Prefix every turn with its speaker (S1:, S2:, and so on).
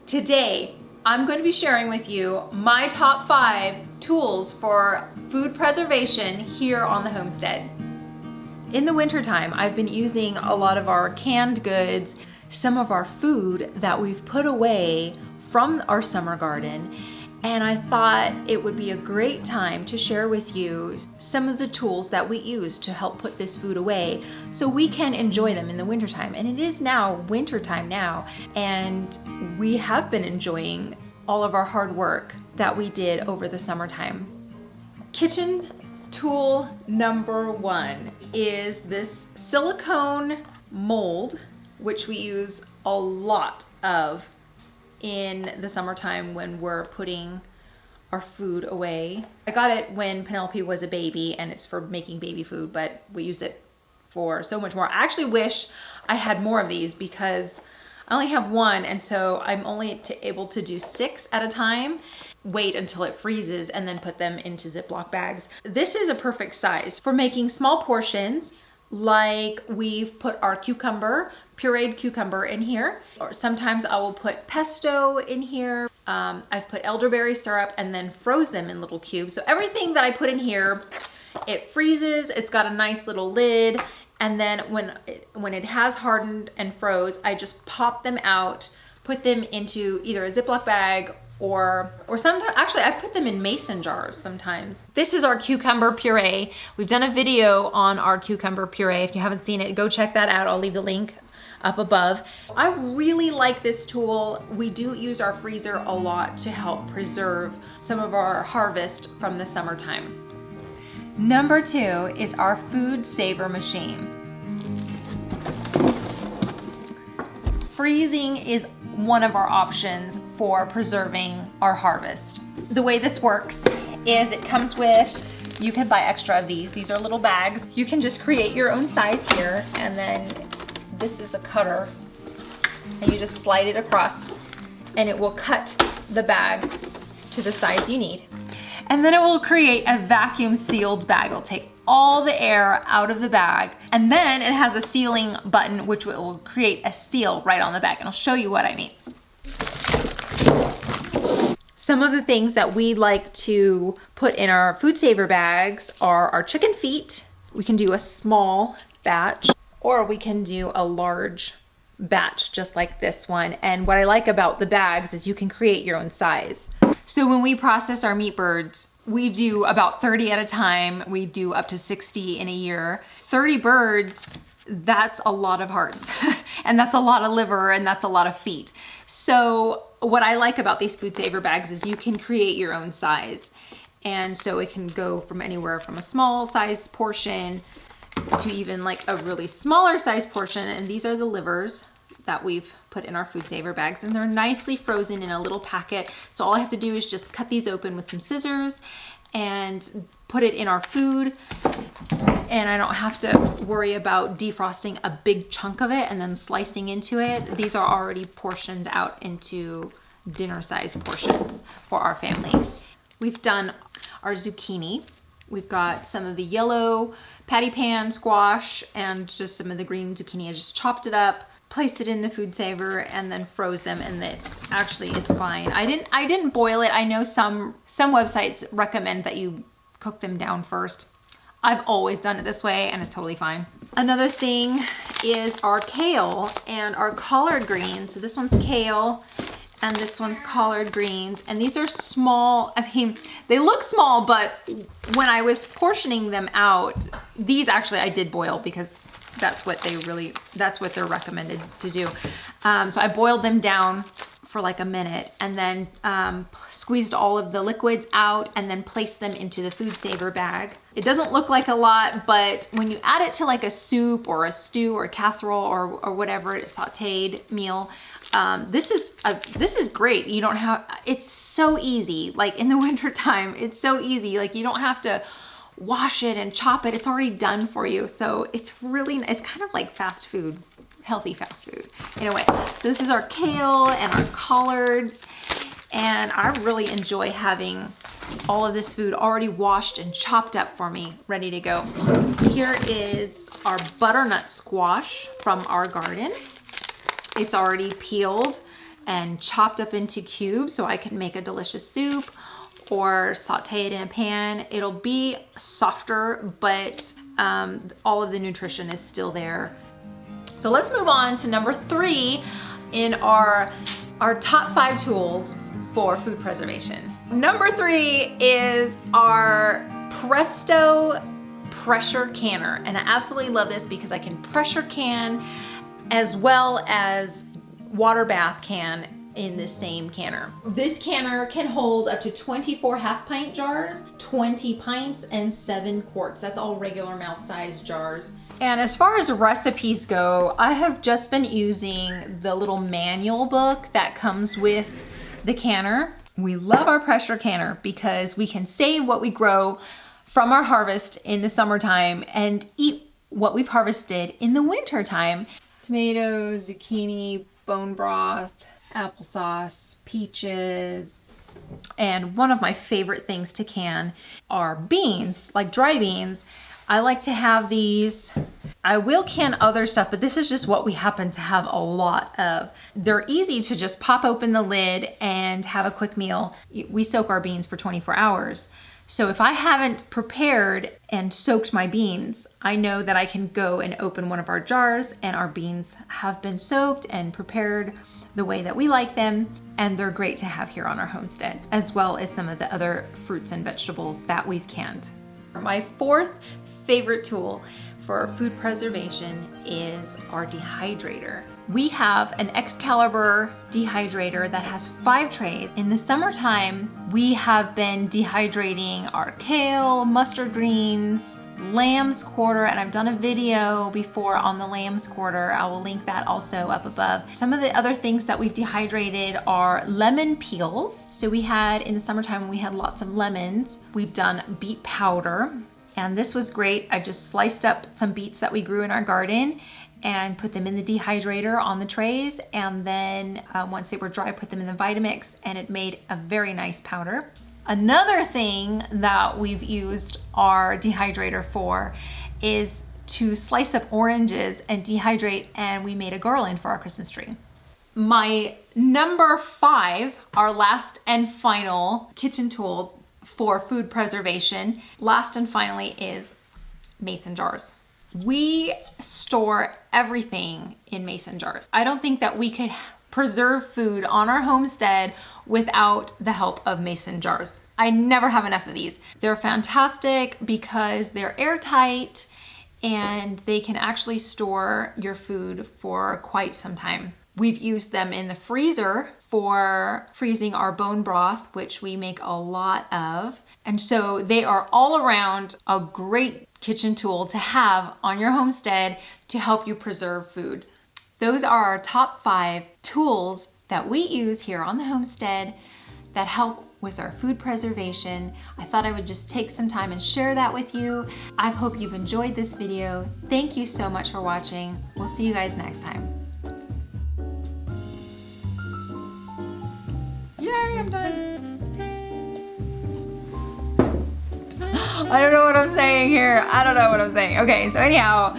S1: Today, I'm going to be sharing with you my top 5 tools for food preservation here on the homestead. In the wintertime, I've been using a lot of our canned goods, some of our food that we've put away from our summer garden, and I thought it would be a great time to share with you some of the tools that we use to help put this food away so we can enjoy them in the wintertime. And it is now wintertime now, and we have been enjoying all of our hard work that we did over the summertime. Kitchen tool number 1 is this silicone mold, which we use a lot of in the summertime when we're putting our food away. I got it when Penelope was a baby, and it's for making baby food, but we use it for so much more. I actually wish I had more of these because I only have 1, and so I'm only able to do 6 at a time. Wait until it freezes and then put them into Ziploc bags. This is a perfect size for making small portions, like we've put our cucumber, pureed cucumber in here. Or sometimes I will put pesto in here. I've put elderberry syrup and then froze them in little cubes. So everything that I put in here, it freezes, it's got a nice little lid. And then when it has hardened and froze, I just pop them out, put them into either a Ziploc bag or sometimes, actually I put them in mason jars sometimes. This is our cucumber puree. We've done a video on our cucumber puree. If you haven't seen it, go check that out. I'll leave the link up above. I really like this tool. We do use our freezer a lot to help preserve some of our harvest from the summertime. Number 2 is our FoodSaver machine. Freezing is one of our options for preserving our harvest. The way this works is it comes with, you can buy extra of these. These are little bags. You can just create your own size here, and then this is a cutter, and you just slide it across and it will cut the bag to the size you need. And then it will create a vacuum sealed bag. It'll take all the air out of the bag, and then it has a sealing button which will create a seal right on the bag, and I'll show you what I mean. Some of the things that we like to put in our FoodSaver bags are our chicken feet. We can do a small batch, or we can do a large batch just like this one. And what I like about the bags is you can create your own size. So when we process our meat birds, we do about 30 at a time. We do up to 60 in a year. 30 birds, that's a lot of hearts and that's a lot of liver, and that's a lot of feet. So what I like about these FoodSaver bags is you can create your own size. And so it can go from anywhere from a small size portion to even like a really smaller size portion. And these are the livers that we've put in our FoodSaver bags, and they're nicely frozen in a little packet. So all I have to do is just cut these open with some scissors and put it in our food, and I don't have to worry about defrosting a big chunk of it and then slicing into it. These are already portioned out into dinner size portions for our family. We've done our zucchini. We've got some of the yellow patty pan squash and just some of the green zucchini. I just chopped it up, placed it in the FoodSaver, and then froze them, and it actually is fine. I didn't boil it. I know some websites recommend that you cook them down first. I've always done it this way, and it's totally fine. Another thing is our kale and our collard greens. So this one's kale and this one's collard greens, and these are small. I mean, they look small, but when I was portioning them out, these actually I did boil because that's what they're recommended to do. So I boiled them down for like a minute, and then squeezed all of the liquids out and then placed them into the FoodSaver bag. It doesn't look like a lot, but when you add it to like a soup or a stew or a casserole or whatever, sauteed meal, this is great. You don't have, it's so easy. Like in the winter time, it's so easy. Like you don't have to wash it and chop it. It's already done for you. So it's kind of like fast food, healthy fast food in a way. So this is our kale and our collards, and I really enjoy having all of this food already washed and chopped up for me, ready to go. Here is our butternut squash from our garden. It's already peeled and chopped up into cubes so I can make a delicious soup or saute it in a pan. It'll be softer, but all of the nutrition is still there. So let's move on to number 3 in our top 5 tools for food preservation. Number 3 is our Presto pressure canner. And I absolutely love this because I can pressure can as well as water bath can in the same canner. This canner can hold up to 24 half pint jars, 20 pints, and 7 quarts. That's all regular mouth size jars. And as far as recipes go, I have just been using the little manual book that comes with the canner. We love our pressure canner because we can save what we grow from our harvest in the summertime and eat what we've harvested in the wintertime. Tomatoes, zucchini, bone broth, applesauce, peaches, and one of my favorite things to can are beans, like dry beans. I like to have these. I will can other stuff, but this is just what we happen to have a lot of. They're easy to just pop open the lid and have a quick meal. We soak our beans for 24 hours. So if I haven't prepared and soaked my beans, I know that I can go and open one of our jars and our beans have been soaked and prepared the way that we like them, and they're great to have here on our homestead, as well as some of the other fruits and vegetables that we've canned. My 4th favorite tool for food preservation is our dehydrator. We have an Excalibur dehydrator that has 5 trays. In the summertime, we have been dehydrating our kale, mustard greens, lamb's quarter, and I've done a video before on the lamb's quarter. I will link that also up above. Some of the other things that we've dehydrated are lemon peels. So we had, in the summertime, when we had lots of lemons, we've done beet powder. And this was great. I just sliced up some beets that we grew in our garden and put them in the dehydrator on the trays. And then once they were dry, put them in the Vitamix, and it made a very nice powder. Another thing that we've used our dehydrator for is to slice up oranges and dehydrate, and we made a garland for our Christmas tree. My number 5, our last and final kitchen tool for food preservation, last and finally, is mason jars. We store everything in mason jars. I don't think that we could preserve food on our homestead without the help of mason jars. I never have enough of these. They're fantastic because they're airtight and they can actually store your food for quite some time. We've used them in the freezer for freezing our bone broth, which we make a lot of. And so they are all around a great kitchen tool to have on your homestead to help you preserve food. Those are our top 5 tools that we use here on the homestead that help with our food preservation. I thought I would just take some time and share that with you. I hope you've enjoyed this video. Thank you so much for watching. We'll see you guys next time. Yay, I'm done. I don't know what I'm saying here. I don't know what I'm saying. Okay, so anyhow,